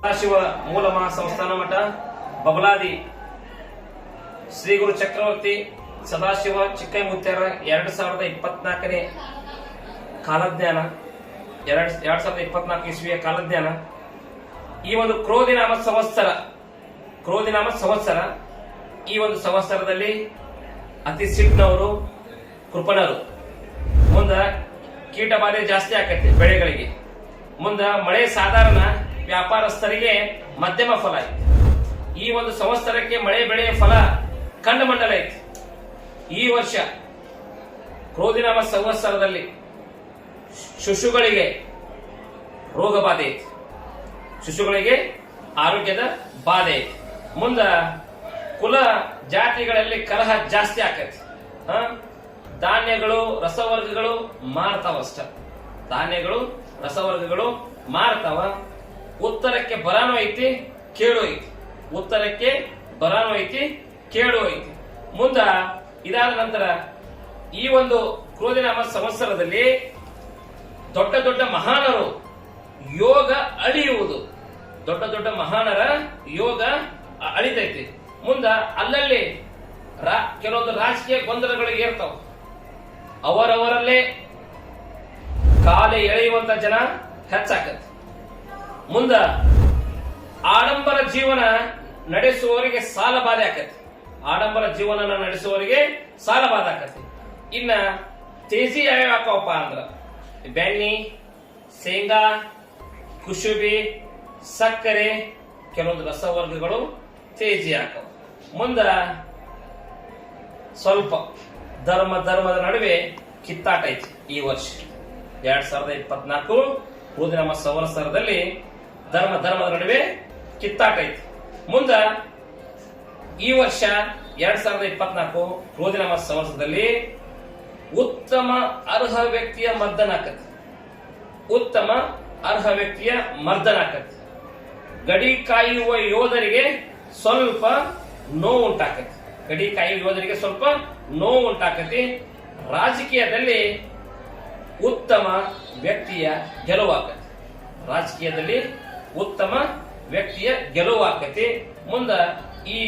ಸದಾಶಿವ ಮೂಲ ಮಹಾಸಂಸ್ಥಾನ ಮಠ ಬಬಲಾದಿ ಶ್ರೀ ಗುರು ಚಕ್ರವರ್ತಿ ಸದಾಶಿವ ಚಿಕ್ಕೈಮುತ್ಯಾರ 2024ನೇ ಕಾಲಜ್ಞಾನ 2024 ಇಸ್ವಿಯ ಕಾಲಜ್ಞಾನ. ಈ ಒಂದು ಕ್ರೋಧಿನಾಮ ಸಂವತ್ಸರ ಈ ಒಂದು ಸಂವತ್ಸರದಲ್ಲಿ ಅತಿ ಸಿಟ್ನವರು ಕೃಪಣರು. ಮುಂದ ಕೀಟಬಾಧೆ ಜಾಸ್ತಿ ಆಕೈತಿ ಬೆಳೆಗಳಿಗೆ. ಮುಂದ ಮಳೆ ಸಾಧಾರಣ, ವ್ಯಾಪಾರಸ್ಥರಿಗೆ ಮಧ್ಯಮ ಫಲ ಐತಿ. ಈ ಒಂದು ಸಂವತ್ಸರಕ್ಕೆ ಮಳೆ ಬೆಳೆಯ ಫಲ ಖಂಡಮಂಡಲ ಐತಿ. ಈ ವರ್ಷ ಕ್ರೋಧಿನಾಮ ಸಂವತ್ಸರದಲ್ಲಿ ಶಿಶುಗಳಿಗೆ ರೋಗ ಬಾಧೆ ಐತಿ, ಶಿಶುಗಳಿಗೆ ಆರೋಗ್ಯದ ಬಾಧೆ ಐತಿ. ಮುಂದ ಕುಲ ಜಾತಿಗಳಲ್ಲಿ ಕಲಹ ಜಾಸ್ತಿ ಆಕೈತಿ. ಧಾನ್ಯಗಳು ರಸವರ್ಗಗಳು ಮಾರ್ತಾವಷ್ಟ, ಧಾನ್ಯಗಳು ರಸವರ್ಗಗಳು ಮಾರ್ತಾವ. ಉತ್ತರಕ್ಕೆ ಬರಾನು ಐತಿ, ಕೇಳು ಐತಿ. ಉತ್ತರಕ್ಕೆ ಬರಾನು ಐತಿ, ಕೇಳು ಐತಿ. ಮುಂದ ಇದಾದ ನಂತರ ಈ ಒಂದು ಕ್ರೋಧಿನಾಮ ಸಂವತ್ಸರದಲ್ಲಿ ದೊಡ್ಡ ದೊಡ್ಡ ಮಹಾನರು ಯೋಗ ಅಳಿಯುವುದು, ದೊಡ್ಡ ದೊಡ್ಡ ಮಹಾನರ ಯೋಗ ಅಳಿತೈತಿ. ಮುಂದ ಅಲ್ಲಲ್ಲಿ ಕೆಲವೊಂದು ರಾಜಕೀಯ ಗೊಂದಲಗಳು ಏರ್ತಾವ. ಅವರವರಲ್ಲೇ ಕಾಲೆ ಎಳೆಯುವಂತ ಜನ ಹೆಚ್ಚಾಕತಿ. ಮುಂದ ಆಡಂಬರ ಜೀವನ ನಡೆಸುವವರಿಗೆ ಸಾಲ ಬಾಧೆ ಆಕತಿ. ಆಡಂಬರ ಜೀವನ ನಡೆಸುವವರಿಗೆ ಸಾಲ ಬಾಧೆ ಆಕತಿ. ಇನ್ನ ತೇಜಿ ಯಾವ್ಯಾವ ಹಾಕವಪ್ಪ ಅಂದ್ರ ಬೆಣ್ಣಿ, ಶೇಂಗಾ, ಕುಶುಬಿ, ಸಕ್ಕರೆ, ಕೆಲವೊಂದು ರಸವರ್ಗಗಳು ತೇಜಿ ಹಾಕವ. ಮುಂದ ಸ್ವಲ್ಪ ಧರ್ಮದ ನಡುವೆ ಕಿತ್ತಾಟ ಐತಿ. ಈ ವರ್ಷ 2024 ಕ್ರೋಧಿನಾಮ ಸಂವತ್ಸರದಲ್ಲಿ ಧರ್ಮದ ನಡುವೆ ಕಿತ್ತಾಟ ಐತಿ. ಮುಂದ ಈ ವರ್ಷ 2024 ಕ್ರೋಧಿನಾಮ ಸಂವತ್ಸರದಲ್ಲಿ ಉತ್ತಮ ಅರ್ಹ ವ್ಯಕ್ತಿಯ ಮರ್ದನ ಆಕತಿ. ಉತ್ತಮ ಅರ್ಹ ವ್ಯಕ್ತಿಯ ಮರ್ದನ ಆಕತಿ. ಗಡಿ ಕಾಯುವ ಯೋಧರಿಗೆ ಸ್ವಲ್ಪ ನೋವು ಉಂಟಾಕತಿ. ಗಡಿ ಕಾಯುವ ಯೋಧರಿಗೆ ಸ್ವಲ್ಪ ನೋವು ಉಂಟಾಕತಿ. ರಾಜಕೀಯದಲ್ಲಿ ಉತ್ತಮ ವ್ಯಕ್ತಿಯ ಗೆಲುವಾಕತಿ. ರಾಜಕೀಯದಲ್ಲಿ ಉತ್ತಮ ವ್ಯಕ್ತಿಯ ಗೆಲುವಾಕತಿ. ಮುಂದ ಈ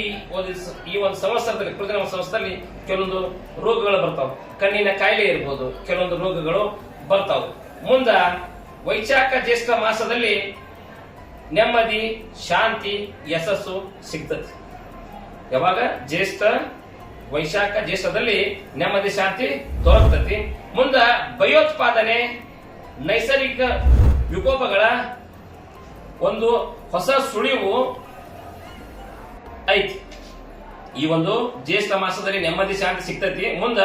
ಒಂದು ಸಂವತ್ಸರದಲ್ಲಿ ಕ್ರೋಧಿನಾಮ ಸಂವತ್ಸರದಲ್ಲಿ ಕೆಲವೊಂದು ರೋಗಗಳು ಬರ್ತಾವ. ಕಣ್ಣಿನ ಕಾಯಿಲೆ ಇರ್ಬೋದು, ಕೆಲವೊಂದು ರೋಗಗಳು ಬರ್ತಾವ. ಮುಂದ ವೈಶಾಖ ಜ್ಯೇಷ್ಠ ಮಾಸದಲ್ಲಿ ನೆಮ್ಮದಿ, ಶಾಂತಿ, ಯಶಸ್ಸು ಸಿಗ್ತದೆ. ಯಾವಾಗ ವೈಶಾಖ ಜ್ಯೇಷ್ಠದಲ್ಲಿ ನೆಮ್ಮದಿ ಶಾಂತಿ ದೊರಕತತಿ. ಮುಂದ ಭಯೋತ್ಪಾದನೆ, ನೈಸರ್ಗಿಕ ವಿಕೋಪಗಳ ಒಂದು ಹೊಸ ಸುಳಿವು ಐತಿ. ಈ ಒಂದು ಜ್ಯೇಷ್ಠ ಮಾಸದಲ್ಲಿ ನೆಮ್ಮದಿ ಶಾಂತಿ ಸಿಗ್ತತಿ. ಮುಂದ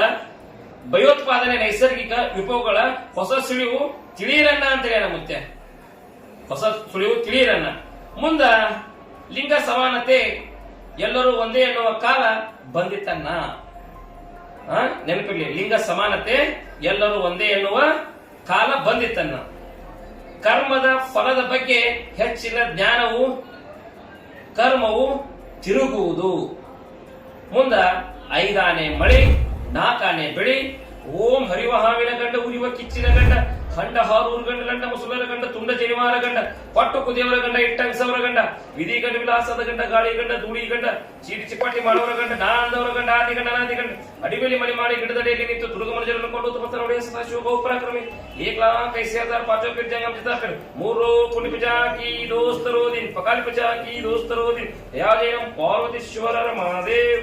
ಭಯೋತ್ಪಾದನೆ, ನೈಸರ್ಗಿಕ ವಿಕೋಪಗಳ ಹೊಸ ಸುಳಿವು ತಿಳಿಯಿರನ್ನ ಅಂತ ಹೇಳ ಮುತ್ಯ. ಹೊಸ ಸುಳಿವು ತಿಳಿಯಿರನ್ನ. ಮುಂದ ಲಿಂಗ ಸಮಾನತೆ, ಎಲ್ಲರೂ ಒಂದೇ ಎನ್ನುವ ಕಾಲ ಬಂದಿತ್ತನ್ನ. ನೆನಪಿರ್ಲಿ, ಲಿಂಗ ಸಮಾನತೆ, ಎಲ್ಲರೂ ಒಂದೇ ಎನ್ನುವ ಕಾಲ ಬಂದಿತ್ತನ್ನ. ಕರ್ಮದ ಫಲದ ಬಗ್ಗೆ ಹೆಚ್ಚಿನ ಜ್ಞಾನವು ಕರ್ಮವು ತಿರುಗುವುದು. ಮುಂದ 5 ಆನೆ ಮಳೆ, 4 ಆನೆ ಬೆಳಿ, ಓಂ ಹರಿವ ಹಾವಿನ ಗಂಡ, ಉರಿವ ಕಿಚ್ಚಿನ ಗಂಡ, ಖಂಡ ಹಾರೂರು ಗಂಡ, ಲಂಡ ಮುಸುಲರ ಗಂಡ, ತುಂಡ ಜನಿವಾರ ಗಂಡ, ಪಟ್ಟು ಕುದಿಯವರ ಗಂಡ, ಇಟ್ಟಂಗಸವರ ಗಂಡ, ವಿಧಿ ಗಂಡ, ವಿಲಾಸದ ಗಂಡ, ಗಾಳಿ ಗಂಡ, ಧೂಳಿ ಗಂಡ, ಚೀಟಿ ಚಿಪಾಟಿ ಮಾಡುವರ ಗಂಡ, ನಾನಂದವರ ಗಂಡ, ಆದಿ ಗಂಡ, ಅನಾದಿ ಗಂಡ, ಅಡಿಬೇಲಿ ಮನೆ ಮಾಡಿ ಗಿಡದಡಿಯಲ್ಲಿ ನಿಂತು ತುಡುಗ ಮನುಜರನ್ನು ಕೊಂಡು ಪತ್ರ ಒಡೆಯ ಸದಾಶಿವ ಬಹುಪರಾಕ್ರಮಿ ಏಕ್ಲಾ ಕೈಸಿಯಾದಾರ ಪಾಚೋ ಪಿರ್ ಜಂಗಮ್ ಜಿತಾಕರ್ ಮೂರು ಕುಂಡಿ ಪಿಜಾಕಿ ದೋಸ್ತರೋದಿನ್ ಪಕಾಲಿ ಪಿಜಾಕಿ ದೋಸ್ತರೋದಿನ್ ಯಾಜೇನಂ ಪಾರ್ವತೀಶ್ವರರ ಮಹಾದೇವ್.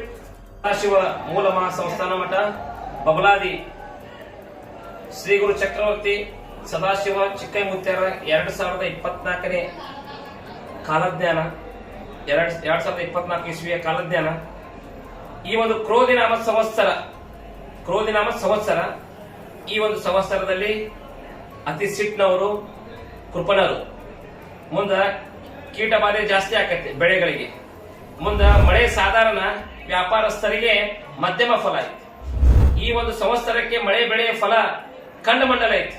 ಸದಾಶಿವ ಮೂಲ ಮಹಾಸಂಸ್ಥಾನ ಮಠ ಬಬಲಾದಿ ಶ್ರೀ ಗುರು ಚಕ್ರವರ್ತಿ ಸದಾಶಿವ ಚಿಕ್ಕೈಮುತ್ಯಾರ 2024ನೇ ಕಾಲಜ್ಞಾನ 2024 ಇಸ್ವಿಯ ಕಾಲಜ್ಞಾನ. ಈ ಒಂದು ಕ್ರೋಧಿನಾಮ ಸಂವತ್ಸರ ಈ ಒಂದು ಸಂವತ್ಸರದಲ್ಲಿ ಅತಿ ಸಿಟ್ನವರು ಕೃಪಣರು. ಮುಂದ ಕೀಟಬಾಧೆ ಜಾಸ್ತಿ ಆಕೈತಿ ಬೆಳೆಗಳಿಗೆ. ಮುಂದ ಮಳೆ ಸಾಧಾರಣ, ವ್ಯಾಪಾರಸ್ಥರಿಗೆ ಮಧ್ಯಮ ಫಲ ಐತಿ. ಈ ಒಂದು ಸಂವತ್ಸರಕ್ಕೆ ಮಳೆ ಬೆಳೆಯ ಫಲ ಖಂಡಮಂಡಲ ಐತಿ.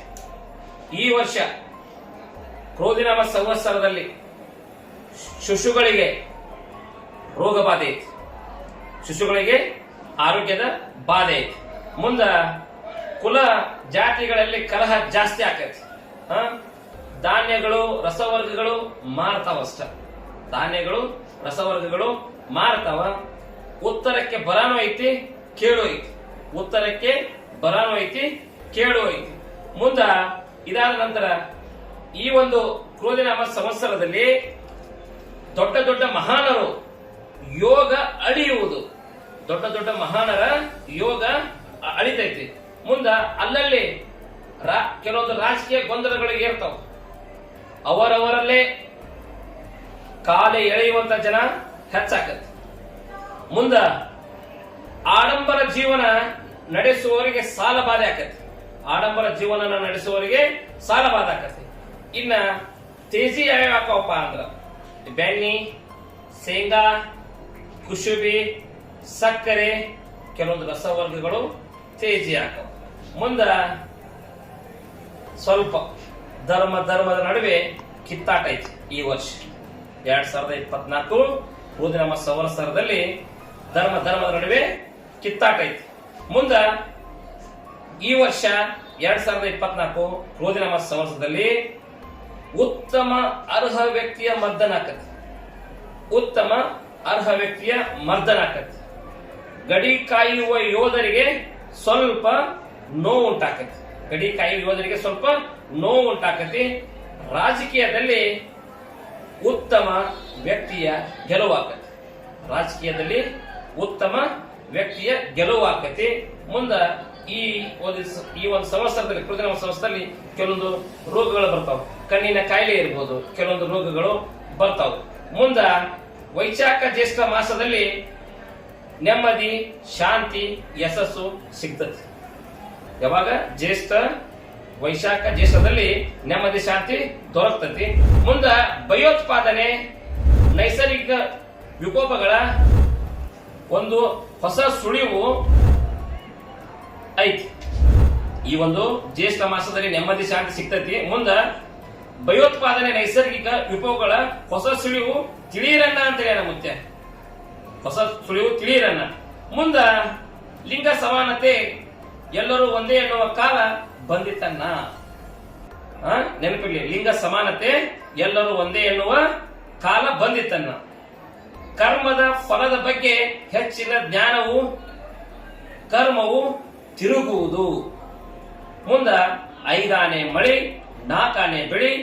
ಈ ವರ್ಷ ಕ್ರೋಧಿನಾಮ ಸಂವತ್ಸರದಲ್ಲಿ ಶಿಶುಗಳಿಗೆ ರೋಗ ಬಾಧೆ ಐತಿ, ಶಿಶುಗಳಿಗೆ ಆರೋಗ್ಯದ ಬಾಧೆ ಐತಿ. ಮುಂದ ಕುಲ ಜಾತಿಗಳಲ್ಲಿ ಕಲಹ ಜಾಸ್ತಿ ಆಕೈತಿ. ಧಾನ್ಯಗಳು ರಸವರ್ಗಗಳು ಮಾರ್ತಾವಷ್ಟ. ಧಾನ್ಯಗಳು ರಸವರ್ಗಗಳು ಮಾರ್ತಾವ. ಉತ್ತರಕ್ಕೆ ಬರಾನು ಐತಿ, ಕೇಳು ಐತಿ. ಉತ್ತರಕ್ಕೆ ಬರಾನು ಐತಿ, ಕೇಳು ಐತಿ. ಮುಂದ ಇದಾದ ನಂತರ ಈ ಒಂದು ಕ್ರೋಧಿನಾಮ ಸಂವತ್ಸರದಲ್ಲಿ ದೊಡ್ಡ ದೊಡ್ಡ ಮಹಾನರು ಯೋಗ ಅಳಿಯುವುದು. ದೊಡ್ಡ ದೊಡ್ಡ ಮಹಾನರ ಯೋಗ ಅಳಿತೈತಿ. ಮುಂದ ಅಲ್ಲಲ್ಲಿ ಕೆಲವೊಂದು ರಾಜಕೀಯ ಗೊಂದಲಗಳಿಗೆ ಇರ್ತಾವ. ಅವರವರಲ್ಲೇ ಕಾಲೆ ಎಳೆಯುವಂತ ಜನ ಹೆಚ್ಚಾಕತಿ. ಮುಂದ ಆಡಂಬರ ಜೀವನ ನಡೆಸುವವರಿಗೆ ಸಾಲ ಬಾಧೆ ಆಕತಿ. ಆಡಂಬರ ಜೀವನ ನಡೆಸುವವರಿಗೆ ಸಾಲ ಬಾಧೆ ಆಕತಿ. ಇನ್ನ ತೇಜಿ ಯಾವ್ಯಾವ ಹಾಕವಪ್ಪ ಅಂದ್ರ ಬೆಣ್ಣಿ, ಶೇಂಗಾ, ಕುಶುಬಿ, ಸಕ್ಕರೆ, ಕೆಲವೊಂದು ರಸವರ್ಗಗಳು ತೇಜಿ ಹಾಕವ. ಮುಂದ ಸ್ವಲ್ಪ ಧರ್ಮದ ನಡುವೆ ಕಿತ್ತಾಟ ಐತಿ. ಈ ವರ್ಷ 2024 ಕ್ರೋಧಿನಾಮ ಸಂವತ್ಸರದಲ್ಲಿ ಧರ್ಮದ ನಡುವೆ ಕಿತ್ತಾಟ ಐತಿ. ಮುಂದ ಈ ವರ್ಷ 2024 ಕ್ರೋಧಿನಾಮ ಸಂವತ್ಸರದಲ್ಲಿ ಉತ್ತಮ ಅರ್ಹ ವ್ಯಕ್ತಿಯ ಮರ್ದನ ಆಕತಿ. ಉತ್ತಮ ಅರ್ಹ ವ್ಯಕ್ತಿಯ ಮರ್ದನ ಆಕತಿ. ಗಡಿ ಕಾಯುವ ಯೋಧರಿಗೆ ಸ್ವಲ್ಪ ನೋವು ಉಂಟಾಕತಿ. ಗಡಿ ಕಾಯುವ ಯೋಧರಿಗೆ ಸ್ವಲ್ಪ ನೋವು ಉಂಟಾಕತಿ. ರಾಜಕೀಯದಲ್ಲಿ ಉತ್ತಮ ವ್ಯಕ್ತಿಯ ಗೆಲುವಾಕತಿ. ರಾಜಕೀಯದಲ್ಲಿ ಉತ್ತಮ ವ್ಯಕ್ತಿಯ ಗೆಲುವಾಕತಿ. ಮುಂದ ಈ ಒಂದು ಸಂವತ್ಸರದಲ್ಲಿ ಕ್ರೋಧಿನಾಮ ಸಂವತ್ಸರದಲ್ಲಿ ಕೆಲವೊಂದು ರೋಗಗಳು ಬರ್ತಾವ. ಕಣ್ಣಿನ ಕಾಯಿಲೆ ಇರಬಹುದು, ಕೆಲವೊಂದು ರೋಗಗಳು ಬರ್ತಾವ. ಮುಂದ ವೈಶಾಖ ಜ್ಯೇಷ್ಠ ಮಾಸದಲ್ಲಿ ನೆಮ್ಮದಿ, ಶಾಂತಿ, ಯಶಸ್ಸು ಸಿಗ್ತದೆ. ಯಾವಾಗ ವೈಶಾಖ ಜ್ಯೇಷ್ಠದಲ್ಲಿ ನೆಮ್ಮದಿ ಶಾಂತಿ ದೊರಕ್ತತಿ. ಮುಂದ ಭಯೋತ್ಪಾದನೆ, ನೈಸರ್ಗಿಕ ವಿಕೋಪಗಳ ಒಂದು ಹೊಸ ಸುಳಿವು ಐತಿ. ಈ ಒಂದು ಜ್ಯೇಷ್ಠ ಮಾಸದಲ್ಲಿ ನೆಮ್ಮದಿ ಶಾಂತಿ ಸಿಗ್ತತಿ. ಮುಂದ ಭಯೋತ್ಪಾದನೆ, ನೈಸರ್ಗಿಕ ವಿಕೋಪಗಳ ಹೊಸ ಸುಳಿವು ತಿಳಿಯಿರನ್ನ ಅಂತ ಹೇಳ ಮುತ್ಯ. ಹೊಸ ಸುಳಿವು ತಿಳಿಯಿರನ್ನ. ಮುಂದ ಲಿಂಗ ಸಮಾನತೆ, ಎಲ್ಲರೂ ಒಂದೇ ಎನ್ನುವ ಕಾಲ ಬಂದಿತನ್ನ. ನೆನಪಿರ್ಲಿ, ಲಿಂಗ ಸಮಾನತೆ, ಎಲ್ಲರೂ ಒಂದೇ ಎನ್ನುವ ಕಾಲ ಬಂದಿತನ್ನ. ಕರ್ಮದ ಫಲದ ಬಗ್ಗೆ ಹೆಚ್ಚಿನ ಜ್ಞಾನವು ಕರ್ಮವು ತಿರುಗುವುದು. ಮುಂದ 5 ಆನೆ ಮಳೆ, 4 ಆನೆ ಬೆಳಿ.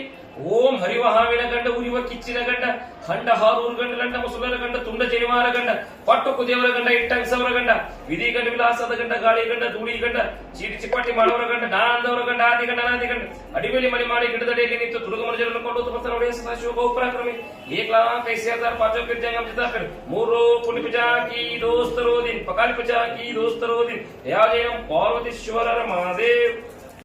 ಓಂ ಹರಿವ ಹಾವಿನ ಗಂಡ, ಉರಿವ ಕಿಚ್ಚಿನ ಗಂಡ, ಖಂಡ ಹಾರೂರು ಗಂಡ, ಲಂಡ ಮುಸುಲರ ಗಂಡ, ತುಂಡ ಜನಿವಾರ ಗಂಡ, ಪಟ್ಟು ಕುದಿಯವರ ಗಂಡ, ಇಟ್ಟಂಗಸವರ ಗಂಡ, ವಿಧಿ ಗಂಡ, ವಿಲಾಸದ ಗಂಡ, ಗಾಳಿ ಗಂಡ, ಧೂಳಿ ಗಂಡ, ಚೀಟಿ ಚಿಪ್ಪಾಟಿ ಮಾಡುವವರ ಗಂಡ, ನಾಂದವರ ಗಂಡ, ಆದಿ ಗಂಡ, ಅನಾದಿ ಗಂಡ, ಅಡಿಬೇಲಿ ಮನೆ ಮಾಡಿ ಗಿಡದಡಿಯಲ್ಲಿ ನಿಂತು ತುಡುಗ ಮನುಜರನ್ನು ಕೊಂಡು ಬರ್ತಾನೆ ಒಡೆಯ ಸದಾಶಿವ ಬಹುಪರಾಕ್ರಮಿ ಏಕ್ಲಾ ಕೈಸ್ಯಾದಾರ್ ಪಾಚೋ ಪಿರ್ಜಂಗಂ ಜಿತಾಫಿರ್ ಮೂರು ಪುಣ್ಯ ಪಿಜಾ ಕಿ ದೋಸ್ತರೋದಿನ್ ಪಕಾಲಿ ಪಿಜಾ ಕಿ ದೋಸ್ತರೋದಿನ್ ಯಾಜೇನಂ ಪಾರ್ವತಿ ಶಿವರರ ಮಹಾದೇವ್.